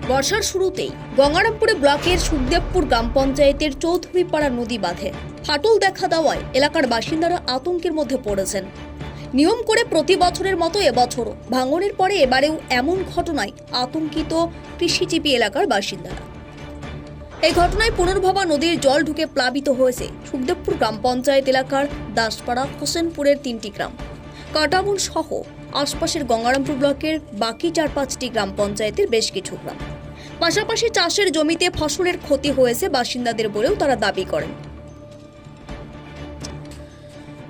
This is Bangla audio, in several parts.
বর্ষার শুরুতেই গঙ্গারামপুরে ব্লকের সুখদেবপুর গ্রাম পঞ্চায়েতের চৌধুরীপাড়া নদী বাঁধে ফাটল দেখা দেওয়ায় এলাকার বাসিন্দারা আতঙ্কের মধ্যে পড়েছেন। নিয়ম করে প্রতি বছরের মতো এবছরও ভাঙনের পরে এবারেও এমন ঘটনায় আতঙ্কিত কৃষিজীবী এলাকার বাসিন্দারা। এই ঘটনায় পুনর্ভবা নদীর জল ঢুকে প্লাবিত হয়েছে সুখদেবপুর গ্রাম পঞ্চায়েত এলাকার দাসপাড়া, হোসেনপুরের 3টি গ্রাম, কাটাবন সহ আশপাশের গঙ্গারামপুর ব্লকের বাকি 4-5টি গ্রাম পঞ্চায়েতের বেশ কিছু গ্রাম। পাশাপাশি চাষের জমিতে ফসলের ক্ষতি হয়েছে বাসিন্দাদের বলেও তারা দাবি করেন।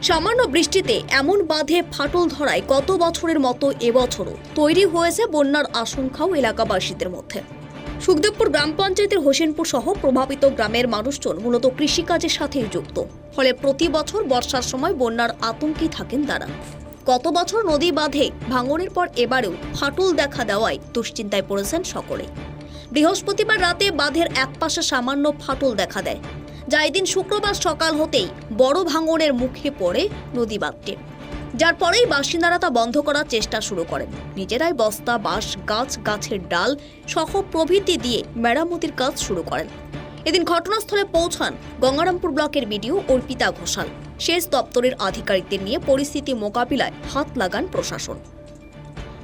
সামান্য বৃষ্টিতে এমন বাঁধে ফাটল ধরায় গত বছরের মতো এবছরও তৈরি হয়েছে বন্যার আশঙ্কাও এলাকাবাসীদের মধ্যে। সুখদেবপুর গ্রাম পঞ্চায়েতের হোসেনপুর সহ প্রভাবিত গ্রামের মানুষজন মূলত কৃষিকাজের সাথেই যুক্ত, ফলে প্রতি বছর বর্ষার সময় বন্যার আতঙ্কেই থাকেন তারা। গত বছর নদী বাঁধে ভাঙনের পর এবারেও ফাটল দেখা দেওয়ায় দুশ্চিন্তায় পড়েছেন সকলে। বৃহস্পতিবার রাতে বাঁধের একপাশে সামান্য ফাটল দেখা দেয়, যা এদিন শুক্রবার সকাল হতেই বড় ভাঙনের মুখে পড়ে নদী বাঁধটি, যার পরেই বাসিন্দারা তা বন্ধ করার চেষ্টা শুরু করেন। নিজেরাই বস্তা, বাঁশ, গাছের ডাল সহ প্রভৃতি দিয়ে মেরামতির কাজ শুরু করেন। এদিন ঘটনাস্থলে পৌঁছান গঙ্গারামপুর ব্লকের বিডিও অর্পিতা ঘোষাল। সেচ দপ্তরের আধিকারিকদের নিয়ে পরিস্থিতি মোকাবিলায় হাত লাগান প্রশাসন।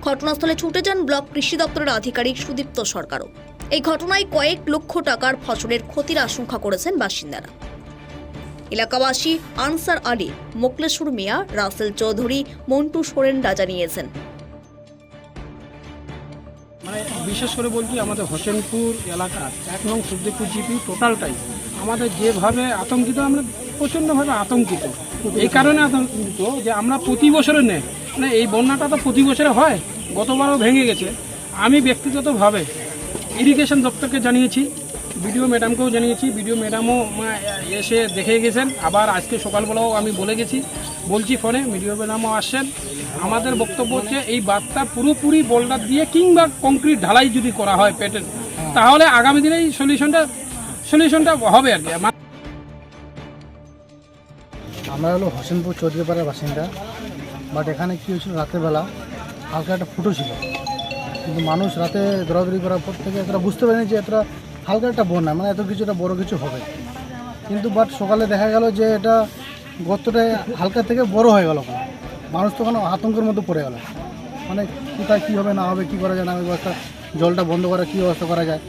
ঘটনাস্থলে ছুটে যান ব্লক কৃষি দপ্তরের আধিকারিক সুদীপ্ত সরকারও। এই ঘটনায় কয়েক লক্ষ টাকার ফসলের ক্ষতির আশঙ্কা করেছেন বাসিন্দারা। এলাকাবাসী আনসার আলী, মোকলেশ্বর মিয়া, রাসেল চৌধুরী, মন্টু সোরেনরা জানিয়েছেন, বিশেষ করে বলছি আমাদের হোসেনপুর এলাকার 1 নং সুখদেবপুর জিপি টোটালটাই আমাদের যেভাবে আতঙ্কিত, আমরা প্রচণ্ডভাবে আতঙ্কিত। এই কারণে আতঙ্কিত যে আমরা প্রতি বছরে নেই, মানে এই বন্যাটা তো প্রতি বছরে হয়, গতবারও ভেঙে গেছে। আমি ব্যক্তিগতভাবে ইরিগেশন দপ্তরকে জানিয়েছি, বিডিও ম্যাডামকেও জানিয়েছি। বিডিও ম্যাডামও এসে দেখে গেছেন, আবার আজকে সকালবেলাও আমি বলছি ফোনে, বিডিও ম্যাডামও আসছেন। আমাদের বক্তব্য হচ্ছে এই বাঁধটা পুরোপুরি বোল্ডার দিয়ে কিংবা কংক্রিট ঢালাই যদি করা হয় পেটের, তাহলে আগামী দিনে এই সলিউশনটা হবে আর কি। আমরা হলো হোসেনপুর চৌধুরীপাড়ার বাসিন্দা, বাট এখানে কী হয়েছিল, রাতের বেলা হালকা একটা ফুটো ছিল, কিন্তু মানুষ রাতে দৌড়াদৌড়ি করার পর থেকে এতটা বুঝতে পারেনি যে এটা হালকা একটা বন্যা, মানে এত কিছু, এটা বড়ো কিছু হবে। কিন্তু বাট সকালে দেখা গেল যে এটা গর্তটায় হালকা থেকে বড় হয়ে গেল। মানুষ তখন আতঙ্কের মধ্যে পড়ে গেল, মানে কোথায় কী হবে না হবে, কী করা যায় না ব্যবস্থা, জলটা বন্ধ করা কী ব্যবস্থা করা যায়।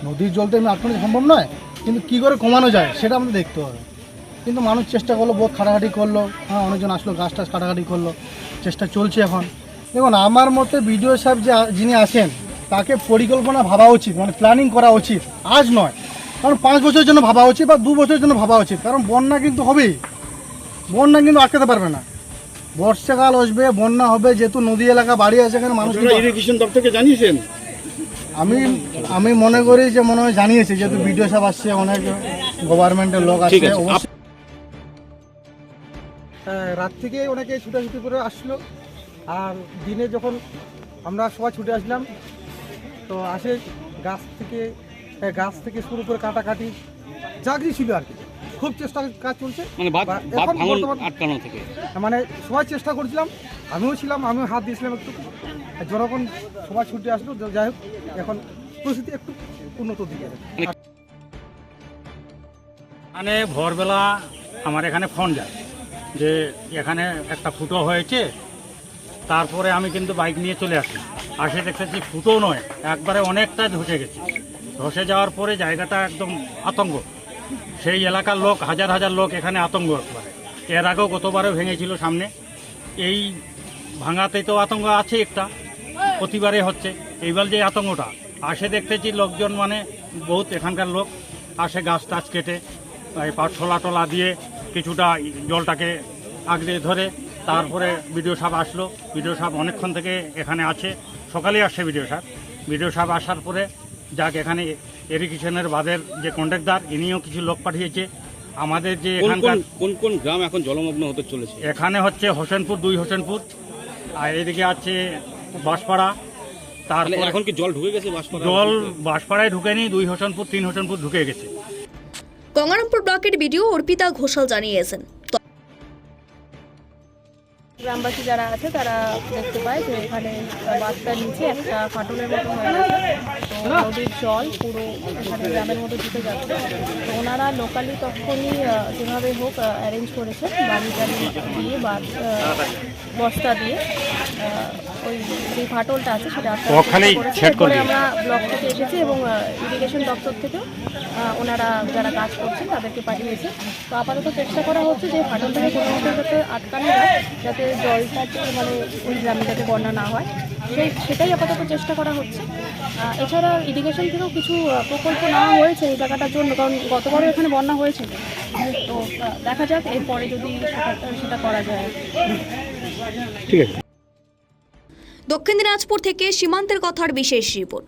নদীর জল তো এমনি আটকানো সম্ভব নয়, কিন্তু কী করে কমানো যায় সেটা আমাদের দেখতে হবে। কিন্তু মানুষ চেষ্টা করলো, বহুত খাটাখাটি করলো, অনেকজন আসলো, গাছ টাছ কাটাকাটি করলো, চেষ্টা চলছে এখন। দেখুন, আমার মতে বিডিও সাহেব যিনি আসেন তাকে পরিকল্পনা ভাবা উচিত, মানে প্ল্যানিং করা উচিত, আজ নয়, কারণ 5 বছরের জন্য ভাবা উচিত বা 2 বছরের জন্য ভাবা উচিত। কারণ বন্যা কিন্তু হবেই, বন্যা কিন্তু আটকাতে পারবে না। বর্ষাকাল আসবে, বন্যা হবে, যেহেতু নদী এলাকা বাড়ি আছে এখানে মানুষ। ইরিগেশন দপ্তরকে জানিয়েছেন? আমি মনে করি যে মনে হয় জানিয়েছে, যেহেতু বিডিও সাহেব আসছে, অনেক গভর্নমেন্টের লোক আসছে। রাত থেকে অনেকে ছুটাছুটি করে আসলো, আর দিনে যখন আমরা সবাই ছুটে আসলাম তো আসে গাছ থেকে শুরু করে কাটাকাটি যা কিছু ছিল আর কি, খুব চেষ্টা কাজ চলছে। মানে সবাই চেষ্টা করছিলাম, আমিও ছিলাম, আমিও হাত দিয়েছিলাম একটু, যখন সবাই ছুটে আসলো, যাই হোক এখন পরিস্থিতি একটু উন্নত দিকে। মানে ভোরবেলা আমার এখানে ফোন যায় যে এখানে একটা ফুটো হয়েছে। তারপরে আমি কিন্তু বাইক নিয়ে চলে আসি, দেখতেছি ফুটো নয়, একবারে অনেকটা ধসে গেছে। ধসে যাওয়ার পরে জায়গাটা একদম আতঙ্ক, সেই এলাকার লোক, হাজার হাজার লোক এখানে আতঙ্ক একবারে। এর আগেও গতবারও ভেঙেছিল সামনে, এই ভাঙাতে তো আতঙ্ক আছে একটা, প্রতিবারে হচ্ছে। এইবার যে আতঙ্কটা দেখতেছি লোকজন, মানে বহুত এখানকার লোক আসে, গাছ টাছ কেটে টোলা দিয়ে কিছুটা জলটাকে আগড়ে ধরে। তারপরে বিডিও সাহেব আসলো, বিডিও সাহেব অনেকক্ষণ থেকে এখানে আছে, সকালে আসছে বিডিও সাহেব আসার পরে যাক এখানে ইরিগেশনের বাঁধের যে কন্ট্রাক্টর, ইনিও কিছু লোক পাঠিয়েছে। আমাদের যে এখানকার কোন গ্রাম এখন জলমগ্ন হতে চলেছে? এখানে হচ্ছে হোসেনপুর, 2 হোসেনপুর, আর এদিকে আছে বাঁশপাড়া। তারপর এখন কি জল ঢুকে গেছে? জল বাঁশপাড়ায় ঢুকেনি, 2 হোসেনপুর, 3 হোসেনপুর ঢুকে গেছে। গঙ্গারামপুর ব্লকের বিডিও অর্পিতা ঘোষাল জানিয়েছেন, গ্রামবাসী যারা আছে তারা দেখতে পায় যে এখানে বাসটার নিচে একটা ফাটলের মতো হয়ে গেছে। তো নদীর জল পুরো এখানে গ্রামের মধ্যে ঢুকে যাচ্ছে। তো ওনারা লোকালি তখনই যেভাবে হোক অ্যারেঞ্জ করেছে বাড়ি টাড়ি দিয়ে বা বস্তা দিয়ে ওই যে ফাটলটা আছে সেটা এরপরে আমরা ব্লক থেকে এসেছি এবং ইরিগেশন দপ্তর থেকেও ওনারা যারা কাজ করছেন তাদেরকে পাঠিয়েছে। তো আপাতত চেষ্টা করা হচ্ছে যে ফাটলটাকে কোনো মতো যাতে আটকানো যায়, যাতে জলটাকে মানে ওই গ্রামে যাতে বন্যা না হয় সেটাই আপাতত চেষ্টা করা হচ্ছে। এছাড়া ইরিগেশন থেকেও কিছু প্রকল্প নেওয়া হয়েছে এই জায়গাটার জন্য, কারণ গতবারও এখানে বন্যা হয়েছিল। তো দেখা যাক এরপরে যদি সেটা করা যায়। ঠিক আছে। দক্ষিণ দিনাজপুর থেকে সীমান্তের কথার বিশেষ রিপোর্ট।